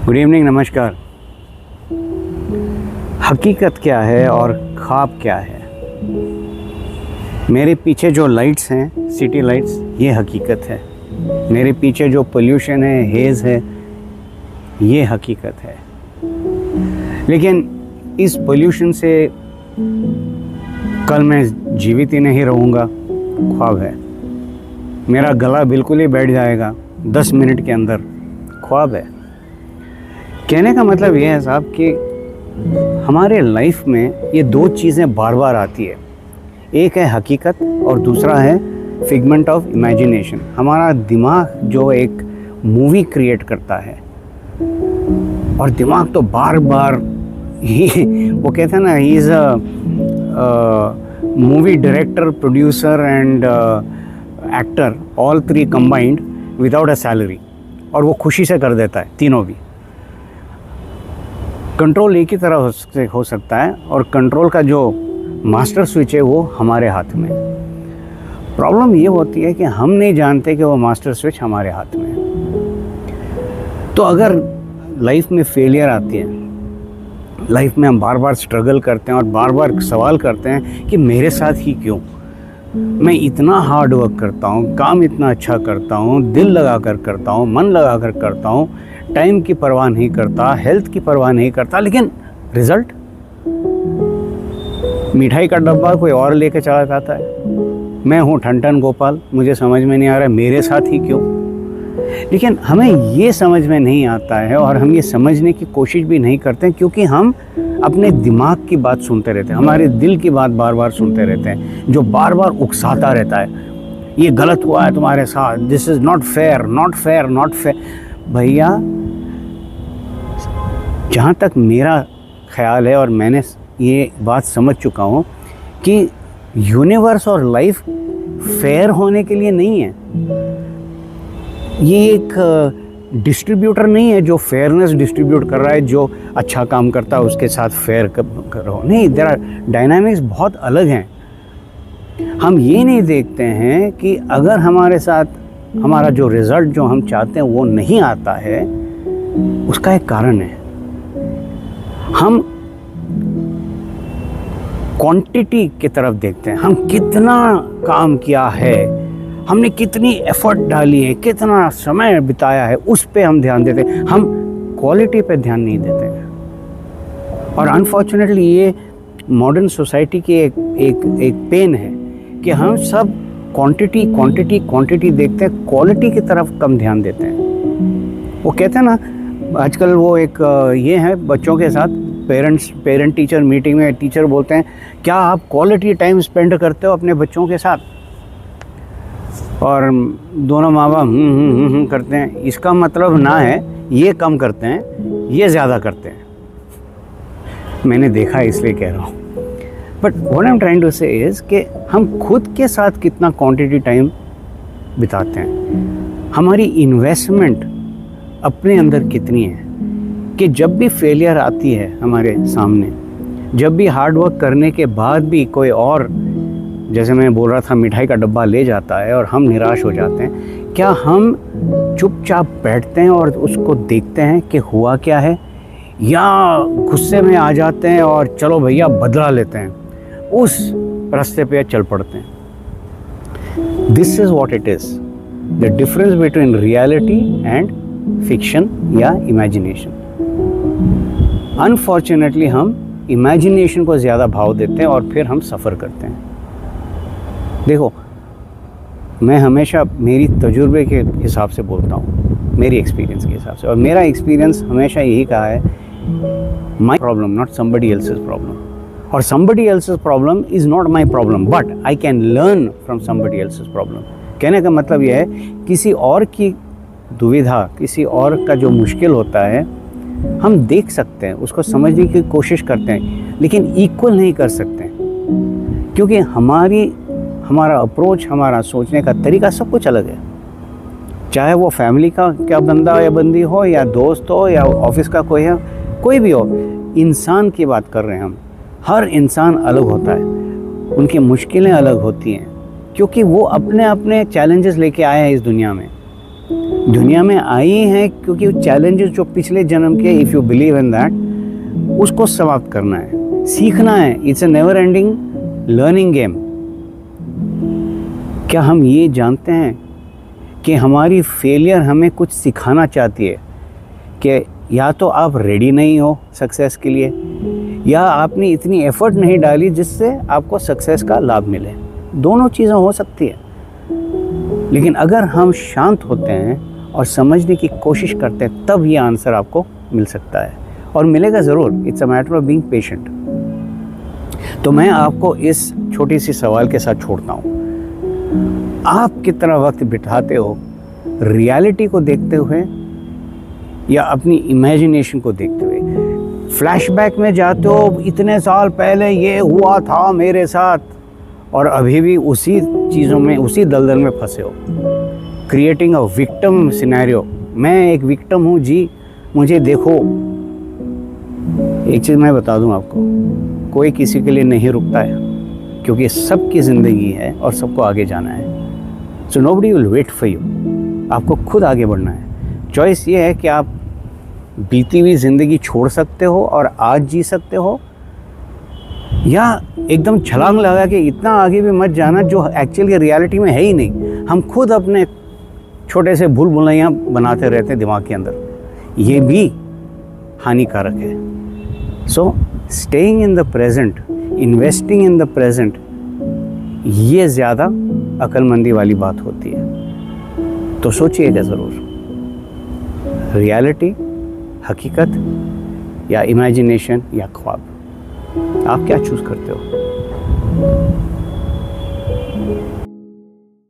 Good evening, नमस्कार। हकीकत क्या है और ख्वाब क्या है? मेरे पीछे जो लाइट्स हैं, सिटी लाइट्स, ये हकीकत है। मेरे पीछे जो पोल्यूशन है, हेज़ है, ये हकीकत है। लेकिन इस पोल्यूशन से कल मैं जीवित ही नहीं रहूँगा, ख्वाब है। मेरा गला बिल्कुल ही बैठ जाएगा 10 मिनट के अंदर, ख्वाब है। कहने का मतलब ये है साहब कि हमारे लाइफ में ये दो चीज़ें बार बार आती है। एक है हकीकत और दूसरा है फिगमेंट ऑफ इमेजिनेशन। हमारा दिमाग जो एक मूवी क्रिएट करता है, और दिमाग तो बार बार ही वो कहते हैं ना, he is a movie director, producer and actor, all three combined without a salary, और वो खुशी से कर देता है तीनों भी। कंट्रोल एक ही तरह हो सकता है, और कंट्रोल का जो मास्टर स्विच है वो हमारे हाथ में। प्रॉब्लम ये होती है कि हम नहीं जानते कि वो मास्टर स्विच हमारे हाथ में है। तो अगर लाइफ में फेलियर आती है, लाइफ में हम बार बार स्ट्रगल करते हैं और बार बार सवाल करते हैं कि मेरे साथ ही क्यों, मैं इतना हार्ड वर्क करता हूँ, काम इतना अच्छा करता हूँ, दिल लगा कर करता हूँ, मन लगा कर करता हूँ, टाइम की परवाह नहीं करता, हेल्थ की परवाह नहीं करता, लेकिन रिजल्ट, मिठाई का डब्बा कोई और लेके चला जाता है। मैं हूँ ठन गोपाल, मुझे समझ में नहीं आ रहा है मेरे साथ ही क्यों। लेकिन हमें ये समझ में नहीं आता है, और हम ये समझने की कोशिश भी नहीं करते हैं, क्योंकि हम अपने दिमाग की बात सुनते रहते हैं, हमारे दिल की बात बार बार सुनते रहते हैं, जो बार बार उकसाता रहता है, ये गलत हुआ है तुम्हारे साथ, this is not fair, not fair, not fair. भैया, जहाँ तक मेरा ख्याल है और मैंने ये बात समझ चुका हूँ कि यूनिवर्स और लाइफ फेयर होने के लिए नहीं है। ये एक डिस्ट्रीब्यूटर नहीं है जो फेयरनेस डिस्ट्रीब्यूट कर रहा है, जो अच्छा काम करता है उसके साथ फेयर करो, नहीं। देयर आर डायनामिक्स बहुत अलग हैं। हम ये नहीं देखते हैं कि अगर हमारे साथ हमारा जो रिज़ल्ट जो हम चाहते हैं वो नहीं आता है, उसका एक कारण है। हम क्वांटिटी की तरफ देखते हैं, हम कितना काम किया है, हमने कितनी एफर्ट डाली है, कितना समय बिताया है, उस पे हम ध्यान देते हैं, हम क्वालिटी पे ध्यान नहीं देते हैं। और अनफॉर्चुनेटली ये मॉडर्न सोसाइटी की एक पेन है कि हम सब क्वांटिटी देखते हैं, क्वालिटी की तरफ कम ध्यान देते हैं। वो कहते हैं ना, आजकल वो एक ये है बच्चों के साथ, पेरेंट टीचर मीटिंग में टीचर बोलते हैं, क्या आप क्वालिटी टाइम स्पेंड करते हो अपने बच्चों के साथ? और दोनों माँ बाप करते हैं। इसका मतलब ना है ये कम करते हैं, ये ज़्यादा करते हैं। मैंने देखा है इसलिए कह रहा हूँ। But what I am trying to say is कि हम खुद के साथ कितना क्वांटिटी टाइम बिताते हैं, हमारी इन्वेस्टमेंट अपने अंदर कितनी है, कि जब भी फेलियर आती है हमारे सामने, जब भी हार्ड वर्क करने के बाद भी कोई और, जैसे मैं बोल रहा था, मिठाई का डब्बा ले जाता है और हम निराश हो जाते हैं, क्या हम चुपचाप बैठते हैं और उसको देखते हैं कि हुआ क्या है, या गुस्से में आ जाते हैं और चलो भैया बदला लेते हैं, उस रास्ते पे चल पड़ते हैं? This is what it is the difference between reality and fiction या इमेजिनेशन। अनफॉर्चुनेटली हम इमेजिनेशन को ज़्यादा भाव देते हैं और फिर हम सफ़र करते हैं। देखो, मैं हमेशा मेरी तजुर्बे के हिसाब से बोलता हूँ, मेरी एक्सपीरियंस के हिसाब से, और मेरा एक्सपीरियंस हमेशा यही कहा है, my problem not somebody else's problem, और somebody else's problem is not my problem, but I can learn from somebody else's problem. कहने का मतलब यह है, किसी और की दुविधा, किसी और का जो मुश्किल होता है, हम देख सकते हैं, उसको समझने की कोशिश करते हैं, लेकिन इक्वल नहीं कर सकते, क्योंकि हमारा अप्रोच, हमारा सोचने का तरीका सब कुछ अलग है। चाहे वो फैमिली का क्या बंदा या बंदी हो, या दोस्त हो, या ऑफिस का कोई है, कोई भी हो, इंसान की बात कर रहे हैं हम। हर इंसान अलग होता है, उनकी मुश्किलें अलग होती हैं, क्योंकि वो अपने अपने चैलेंजेस लेके आए हैं इस दुनिया में। दुनिया में आई हैं क्योंकि चैलेंजेस जो पिछले जन्म के, if you believe in that, उसको समाप्त करना है, सीखना है। It's a never ending learning game. क्या हम ये जानते हैं कि हमारी फेलियर हमें कुछ सिखाना चाहती है कि या तो आप रेडी नहीं हो सक्सेस के लिए, या आपने इतनी एफर्ट नहीं डाली जिससे आपको सक्सेस का लाभ मिले। दोनों चीज़ें हो सकती है। लेकिन अगर हम शांत होते हैं और समझने की कोशिश करते हैं, तब ये आंसर आपको मिल सकता है, और मिलेगा ज़रूर। It's a matter of being patient. तो मैं आपको इस छोटी सी सवाल के साथ छोड़ता हूँ। आप कितना वक्त बिताते हो रियलिटी को देखते हुए या अपनी इमेजिनेशन को देखते हुए? फ्लैशबैक में जाते हो, इतने साल पहले ये हुआ था मेरे साथ, और अभी भी उसी चीज़ों में, उसी दलदल में फंसे हो। Creating a victim scenario. मैं एक विक्टिम हूँ जी, मुझे देखो। एक चीज़ मैं बता दूँ आपको, कोई किसी के लिए नहीं रुकता है, क्योंकि सबकी ज़िंदगी है और सबको आगे जाना है। So nobody will wait for you. आपको खुद आगे बढ़ना है। चॉइस ये है कि आप बीती हुई ज़िंदगी छोड़ सकते हो और आज जी सकते हो, या एकदम छलांग लगा के इतना आगे भी मत जाना जो एक्चुअली रियलिटी में है ही नहीं। हम खुद अपने छोटे से भूल भुलैया बनाते रहते हैं दिमाग के अंदर। ये भी हानिकारक है। So staying in the present, investing in the present, ये ज़्यादा अक्लमंदी वाली बात होती है। तो सोचिएगा ज़रूर, रियलिटी, हकीकत, या इमेजिनेशन, या ख्वाब, आप क्या चूज़ करते हो?